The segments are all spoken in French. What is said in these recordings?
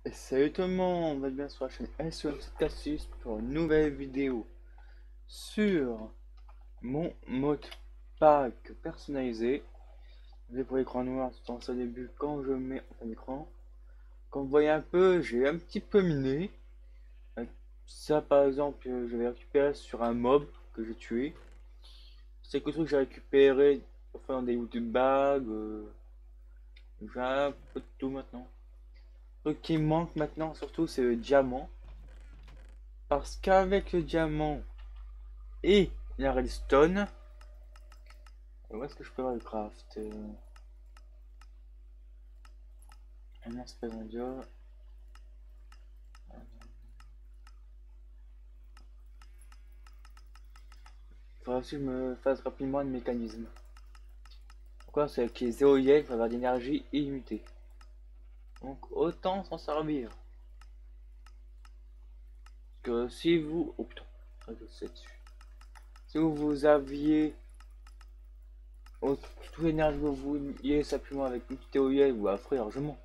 Et salut tout le monde, on va bien sur la chaîne SOM Cassis pour une nouvelle vidéo sur mon mode pack personnalisé. J'ai pour l'écran noir tout en au début quand je mets en fin d'écran. Comme vous voyez un peu, j'ai un petit peu miné. Ça par exemple, je vais récupérer sur un mob que j'ai tué. C'est quelque chose que j'ai récupéré enfin, dans des YouTube bags. J'ai un peu de tout maintenant. Ce qui me manque maintenant surtout c'est le diamant. Parce qu'avec le diamant et la redstone, où est-ce que je peux avoir le craft un aspect mondial. Il faudra aussi que je me fasse rapidement un mécanisme. Pourquoi? C'est qu'il est 0 il va avoir d'énergie illimitée. Donc autant s'en servir. Que si vous. Oh putain, c'est dessus. Si vous aviez toute l'énergie que vous vouliez simplement avec une petite EOL, vous la ferez largement.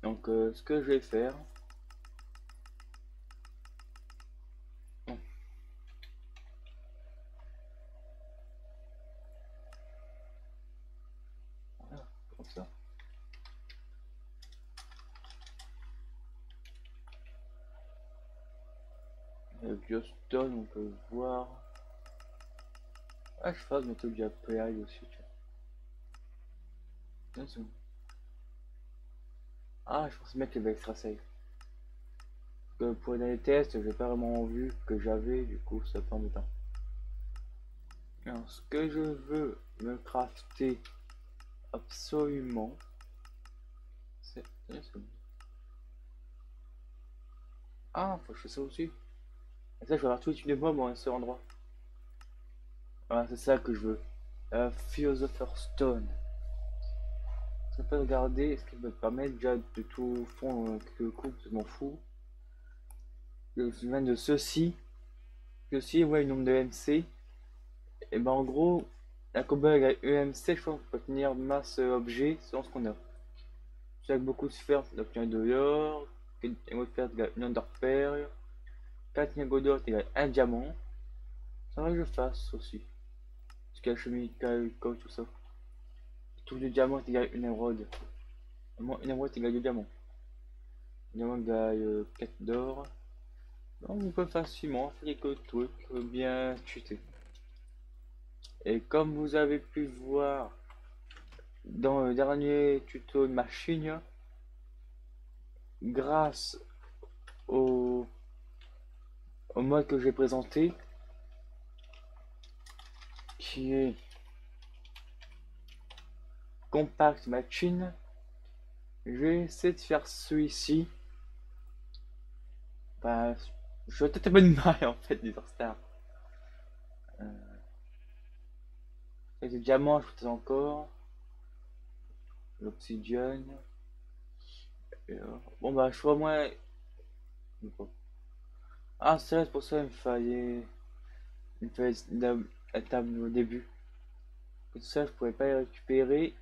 Donc ce que je vais faire. Bon, voilà, comme ça. Le biostone, on peut voir. Ah, je fasse mettre du API aussi, tu vois. Ah, je pensais mettre les extra safe. Que pour les tests, j'ai pas vraiment vu que j'avais, du coup, ça fait embêtant. Alors, ce que je veux me crafter absolument, c'est. Ah, faut que je fasse ça aussi. Et ça, je vais avoir tous les types de mobs en un seul endroit. Voilà, c'est ça que je veux. Philosopher Stone. Ça peut regarder ce qui me permet déjà de tout fondre quelques coups, je m'en fous. Je viens de ceci. Ceci, ouais, le nombre de MC. Et ben en gros, la combo avec EMC, je pense qu'on peut tenir masse objet selon ce qu'on a. C'est avec beaucoup de sphères, d'obtenir de l'or, une autre sphère une underpearl, 4 lingots d'or égale un diamant. Ça va que je fasse aussi. Parce qu'il y a chemical, tout ça. Tout le diamant égale une émeraude. Moi, une émeraude égale 2 diamants. Un diamant égale 4 d'or. Donc on peut facilement faire quelques trucs bien cheatés. Et comme vous avez pu voir dans le dernier tuto de machine, grâce au, au mode que j'ai présenté, qui est Compact Machine, je vais essayer de faire celui-ci. Bah, je vais peut-être un peu de mal en fait, des stars. Avec le diamant, je fais encore. L'obsidian. Bon bah, je ferai au moins. Ah, c'est pour ça il me fallait la table au début. Tout ça, je pourrais pas y récupérer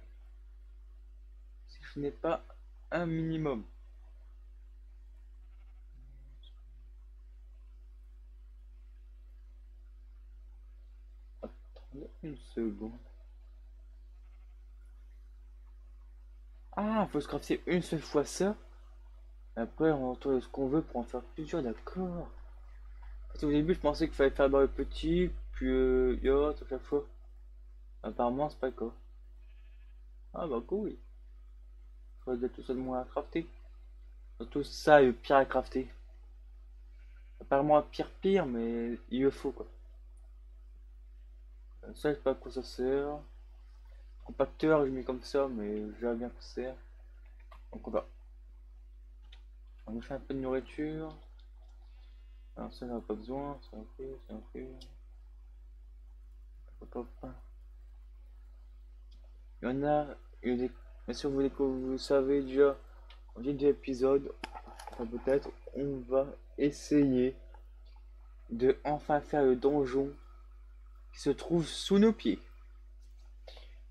si je n'ai pas un minimum. Attendez une seconde. Ah, faut se crafter une seule fois ça. Après, on retrouve ce qu'on veut pour en faire plusieurs, d'accord. Parce qu'au début, je pensais qu'il fallait faire le petit, puis yacht à chaque fois. Apparemment, c'est pas le cas. Ah bah cool. Faudrait déjà tout ça de moins à crafter. Surtout ça, le pire à crafter. Apparemment, pire, mais il le faut quoi. Ça, je sais pas à quoi ça sert. Compacteur, je mets comme ça, mais je verrai bien quoi ça sert. Donc on va faire un peu de nourriture. Alors ça, j'en ai pas besoin. C'est un peu, c'est un peu. Hop, hop, hop. Il y en a, il y a des... Bien sûr, vous, vous savez déjà, en début d'épisode, enfin peut-être, on va essayer de enfin faire le donjon qui se trouve sous nos pieds.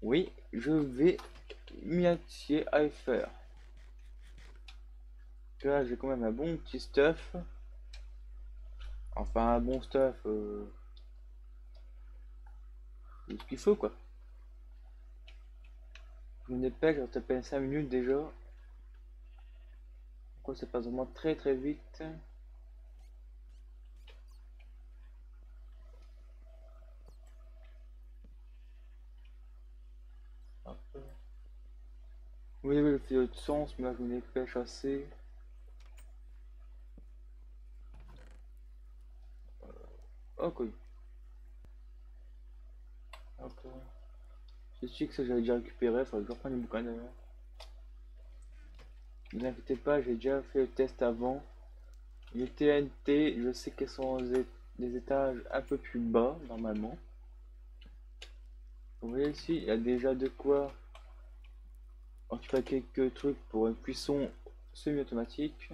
Oui, je vais m'y attirer à le faire. Que là, j'ai quand même un bon petit stuff. Enfin, un bon stuff. Ce qu'il faut, quoi. Je me dépêche, j'ai tapé 5 minutes déjà. Pourquoi ça passe vraiment très très vite. Hop. Oui, oui, le fait de sens, mais là, je me dépêche assez. Ok. Hop. Je sais que ça, j'avais déjà récupéré. Faudrait que je reprenne les bouquins d'ailleurs. Ne vous inquiétez pas, j'ai déjà fait le test avant. Les TNT, je sais qu'elles sont des étages un peu plus bas, normalement. Vous voyez ici, il y a déjà de quoi en tout cas quelques trucs pour une cuisson semi-automatique.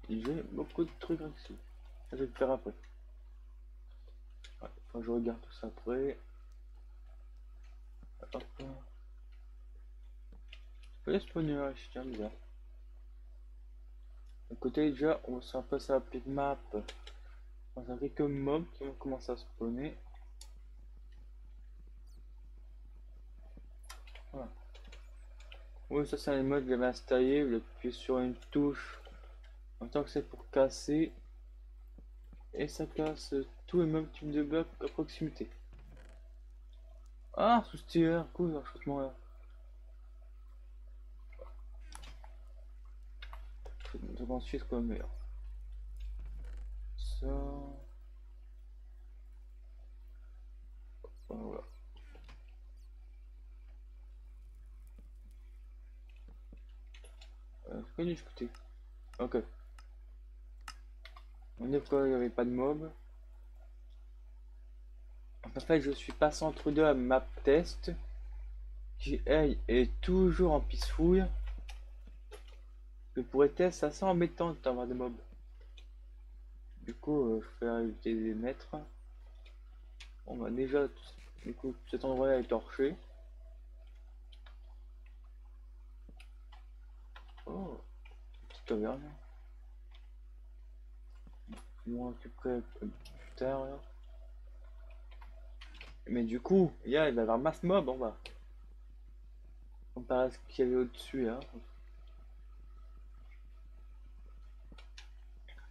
J'ai beaucoup de trucs ici. Je vais le faire après. Ouais, enfin, je regarde tout ça après. Hop. Je vais spawner ici, tiens, bizarre. À côté, déjà, on sent un peu sa petite map. On a quelques mobs qui vont commencer à spawner. Voilà. Oui, ça, c'est un mode que j'avais installé. Vous appuyez sur une touche en tant que c'est pour casser. Et ça casse tous les mêmes types de blocs à proximité. Ah, sous-tier, cool, enchantement là. Donc ensuite, quoi, meilleur. Ça. Voilà. C'est quoi discuter? Ok. On est quoi, il n'y avait pas de mob. En fait, je suis passé entre deux à map test. Qui, elle, est toujours en peaceful. Mais pour être test, c'est assez embêtant d'avoir des mobs. Du coup, je vais éviter de les mettre. On va déjà, du coup, cet endroit-là est torché. Oh, petite caverne. Je m'en occuperai plus tard. Là. Mais du coup, il va y avoir masse mob en bas. Comparé à ce qu'il y avait au-dessus là.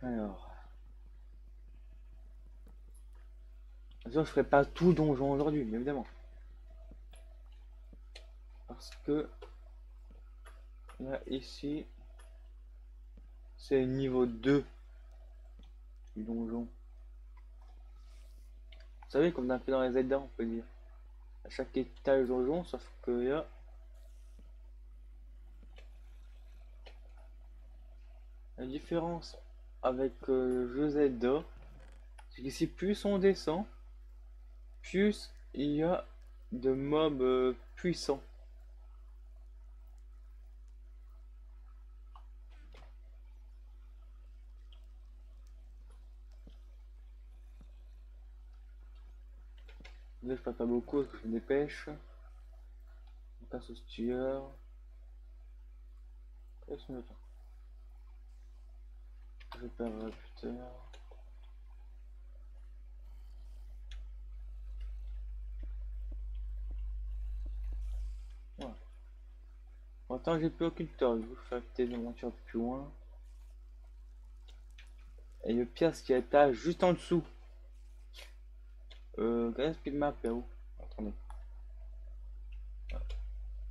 Alors. Bien sûr, je ferai pas tout donjon aujourd'hui, bien évidemment. Parce que là, ici, c'est niveau 2 du donjon. Vous savez, comme on a fait dans les Zelda, on peut dire. À chaque étage donjon, sauf que là, la différence avec le jeu Zelda, c'est qu'ici, plus on descend, plus il y a de mobs puissants. Là, je perds pas beaucoup parce que je me dépêche. On passe au tueur. Laisse-moi le temps. Je perdrai plus tard. Voilà. Pourtant, j'ai plus aucune tort. Je vous fais peut-être une aventure plus loin. Et le pire, c'est qu'il y a l'étage juste en dessous. Regardez speed map là où. Attendez.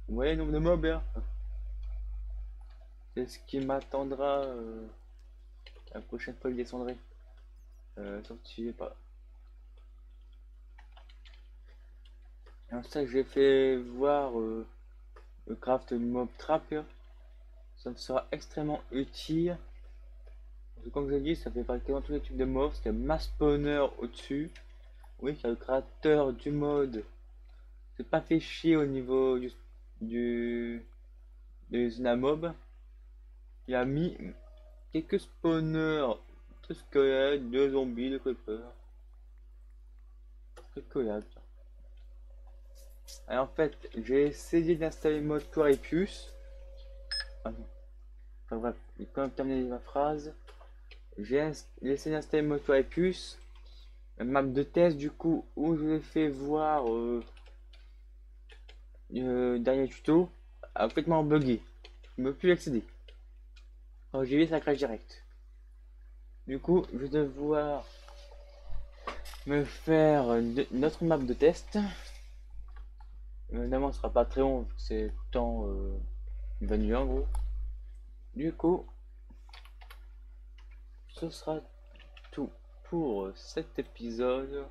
Vous voyez le nombre de mobs là? C'est ce qui m'attendra la prochaine fois que je descendrai. Sorti pas. Alors ça, j'ai fait voir le craft du mob trap là. Ça me sera extrêmement utile. Parce que comme je l'ai dit, ça fait partie de tous les types de mobs. Il y a mass spawner au-dessus. Oui, il y a le créateur du mode. C'est pas fait chier au niveau du des mob. Il a mis quelques spawners, deux squelettes, deux zombies, deux creepers. Incroyable. Et en fait, j'ai essayé d'installer le mode Core et puce. Ah non. Enfin bref, j'ai quand même terminé ma phrase. J'ai essayé d'installer le mode Core et puce. Une map de test du coup où je l'ai fait voir dernier tuto a complètement bugué. Je ne peux plus y accéder. Quand j'y vais, ça crache direct. Du coup, je vais devoir me faire une autre map de test. Évidemment, ce sera pas très long, vu que c'est tout le temps une vanille en gros. Du coup, ce sera tout pour cet épisode.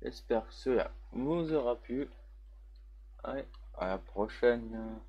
J'espère que cela vous aura plu. Allez, à la prochaine.